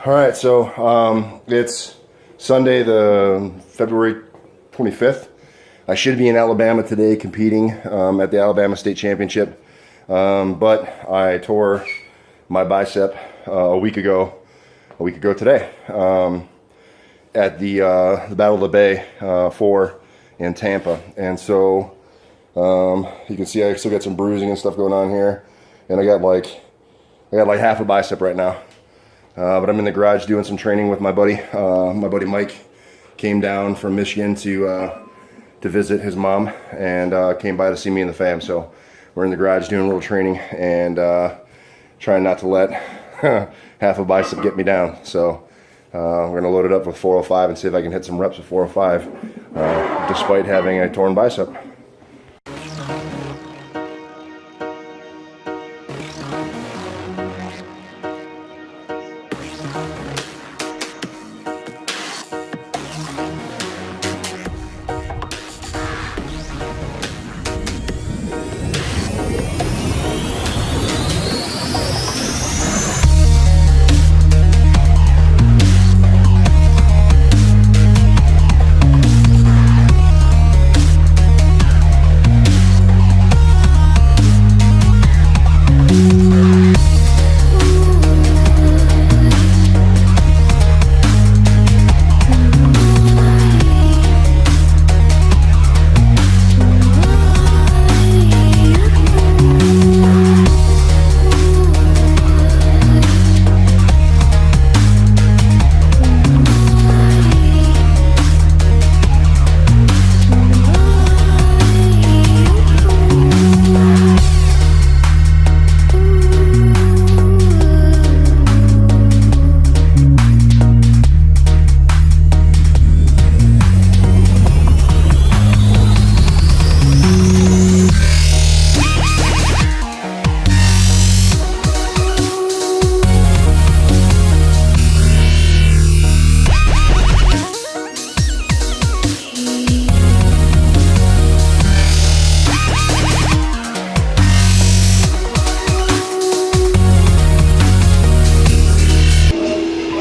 All right, so it's Sunday, the February 25th. I should be in Alabama today competing at the Alabama State Championship, but I tore my bicep a week ago today at the Battle of the Bay 4 in Tampa, and so you can see I still got some bruising and stuff going on here, and I got like half a bicep right now. But I'm in the garage doing some training with my buddy. My buddy Mike came down from Michigan to visit his mom and came by to see me and the fam. So we're in the garage doing a little training and trying not to let half a bicep get me down. So we're gonna load it up with 405 and see if I can hit some reps with 405 despite having a torn bicep.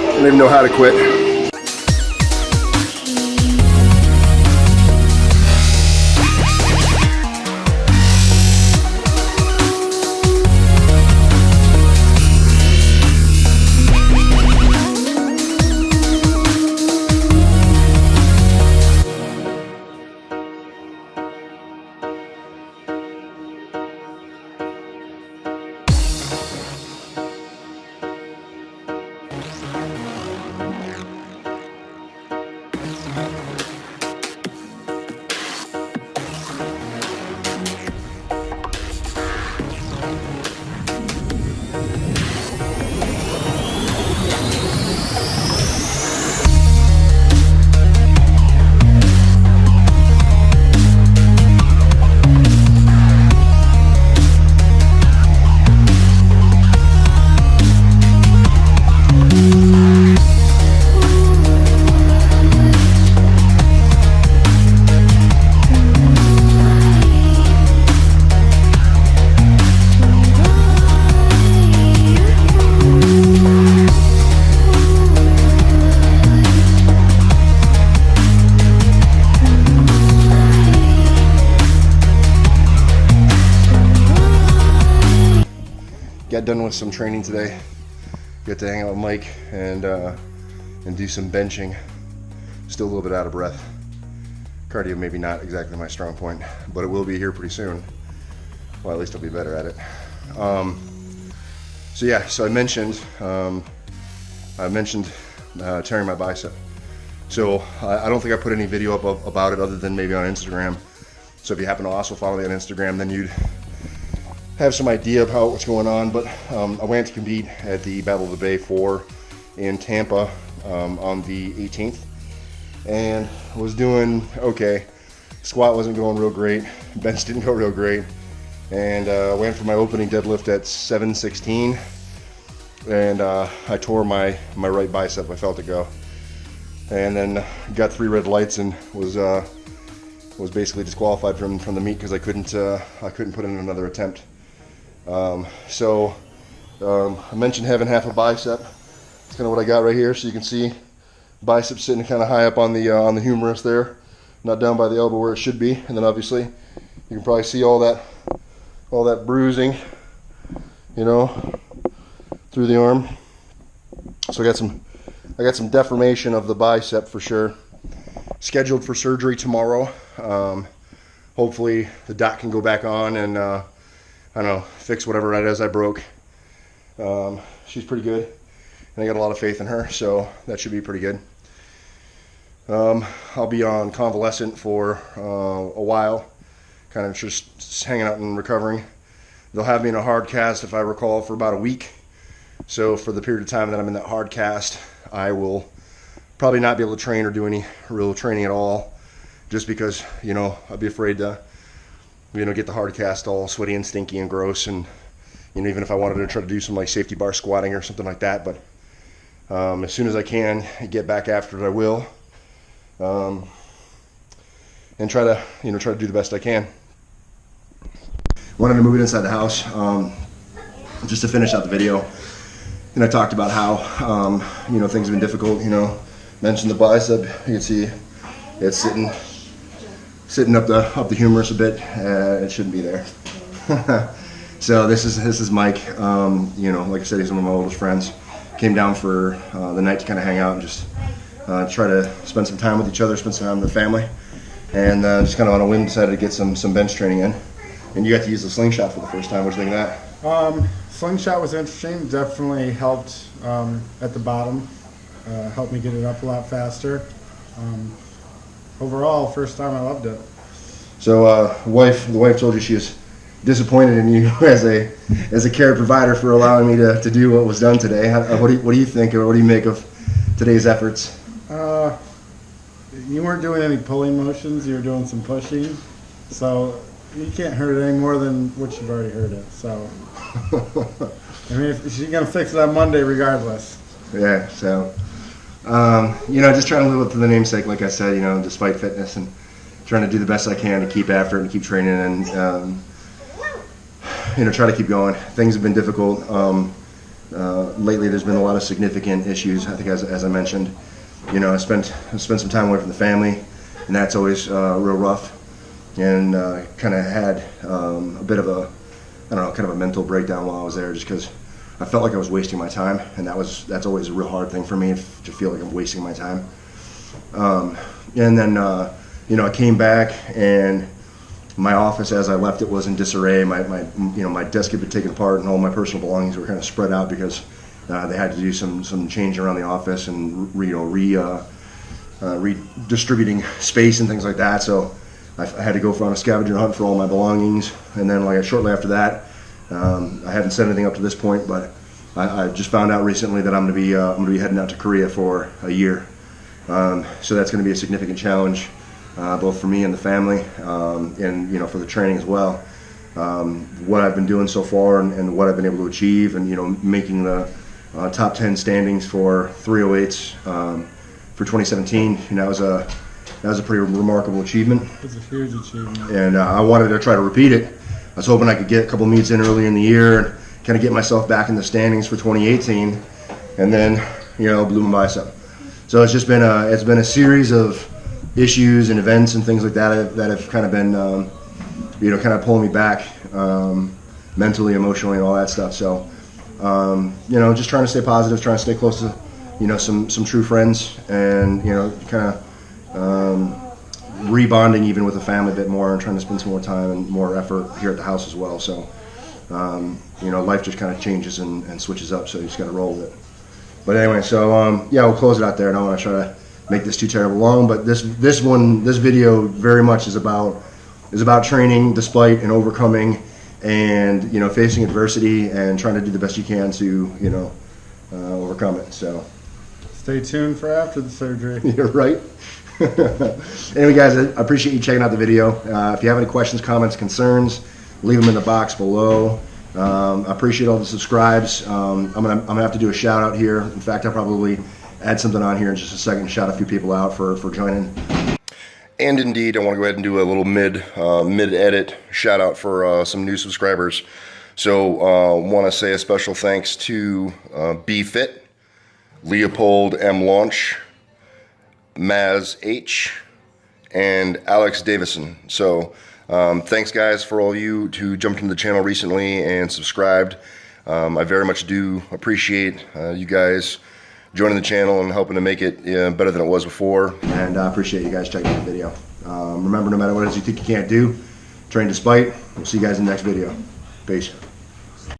I don't even know how to quit. Got done with some training today. Got to hang out with Mike and do some benching. Still a little bit out of breath. Cardio maybe not exactly my strong point, but it will be here pretty soon. Well, at least I'll be better at it. So I mentioned tearing my bicep. So I don't think I put any video up about it other than maybe on Instagram. So if you happen to also follow me on Instagram, then you'd have some idea of what's going on. But I went to compete at the Battle of the Bay 4 in Tampa on the 18th, and was doing okay. Squat wasn't going real great, bench didn't go real great, and went for my opening deadlift at 716, and I tore my right bicep. I felt it go, and then got 3 red lights and was basically disqualified from the meet because I couldn't put in another attempt. I mentioned having half a bicep. That's kind of what I got right here. So you can see bicep sitting kind of high up on the humerus there, not down by the elbow where it should be. And then obviously you can probably see all that bruising, you know, through the arm. So I got some deformation of the bicep for sure. Scheduled for surgery tomorrow. Hopefully the doc can go back on and I don't know, fix whatever it is I broke. She's pretty good, and I got a lot of faith in her, so that should be pretty good. I'll be on convalescent for a while, kind of just hanging out and recovering. They'll have me in a hard cast, if I recall, for about a week. So for the period of time that I'm in that hard cast, I will probably not be able to train or do any real training at all, just because, you know, I'd be afraid to, you know, get the hard cast all sweaty and stinky and gross, and, you know, even if I wanted to try to do some like safety bar squatting or something like that. But as soon as I can get back after it, I will, and try to do the best I can. Wanted to move it inside the house, just to finish out the video. And I talked about how, you know, things have been difficult. You know, mentioned the bicep. You can see it's sitting up the humerus a bit. It shouldn't be there. So this is Mike. You know, like I said, he's one of my oldest friends. Came down for the night to kind of hang out and just try to spend some time with each other, spend some time with the family, and just kind of on a whim decided to get some bench training in. And you got to use the slingshot for the first time. What do you think of that? Slingshot was interesting. Definitely helped at the bottom. Helped me get it up a lot faster. Overall, first time I loved it. So the wife told you she was disappointed in you as a care provider for allowing me to do what was done today. What do you think, or what do you make of today's efforts? You weren't doing any pulling motions. You were doing some pushing. So you can't hurt it any more than what you've already hurt it. So I mean, she's gonna fix it on Monday regardless. Yeah. So you know, just trying to live up to the namesake, like I said. You know, despite fitness, and trying to do the best I can to keep after it and keep training, and you know, try to keep going. Things have been difficult. Lately, there's been a lot of significant issues. I think, as I mentioned, you know, I spent some time away from the family, and that's always real rough. And kind of had a bit of a, I don't know, kind of a mental breakdown while I was there, just because I felt like I was wasting my time, and that's always a real hard thing for me, to feel like I'm wasting my time. And then you know, I came back, and my office as I left it was in disarray. My desk had been taken apart, and all my personal belongings were kind of spread out because they had to do some change around the office and redistributing space and things like that. So I had to go on a scavenger hunt for all my belongings, and then like shortly after that, I haven't said anything up to this point, but I just found out recently that I'm going to be heading out to Korea for a year. So that's going to be a significant challenge, both for me and the family, and you know, for the training as well. What I've been doing so far, and what I've been able to achieve, and you know, making the top 10 standings for 308s for 2017, you know, that was a pretty remarkable achievement. It's a huge achievement. And I wanted to try to repeat it. I was hoping I could get a couple meets in early in the year and kind of get myself back in the standings for 2018, and then, you know, blew my bicep. So it's just been a series of issues and events and things like that that have kind of been, you know, kind of pulling me back mentally, emotionally, and all that stuff. So, you know, just trying to stay positive, trying to stay close to, you know, some true friends, and, you know, kind of rebonding even with the family a bit more, and trying to spend some more time and more effort here at the house as well. So, you know, life just kind of changes and switches up, so you just got to roll with it. But anyway, so yeah, we'll close it out there. I don't want to try to make this too terrible long, but this video very much is about training despite and overcoming, and, you know, facing adversity and trying to do the best you can to, you know, overcome it. So stay tuned for after the surgery. You're right. Anyway, guys, I appreciate you checking out the video. If you have any questions, comments, concerns, leave them in the box below. I appreciate all the subscribes. I'm gonna have to do a shout out here. In fact, I'll probably add something on here in just a second, shout a few people out for joining. And indeed, I want to go ahead and do a little mid edit shout out for some new subscribers. So want to say a special thanks to Bicep. Leopold M. Launch, Maz H, and Alex Davison. So thanks guys for all you who jumped into the channel recently and subscribed. I very much do appreciate you guys joining the channel and helping to make it better than it was before. And I appreciate you guys checking out the video. Remember, no matter what it is you think you can't do, train despite. We'll see you guys in the next video. Peace.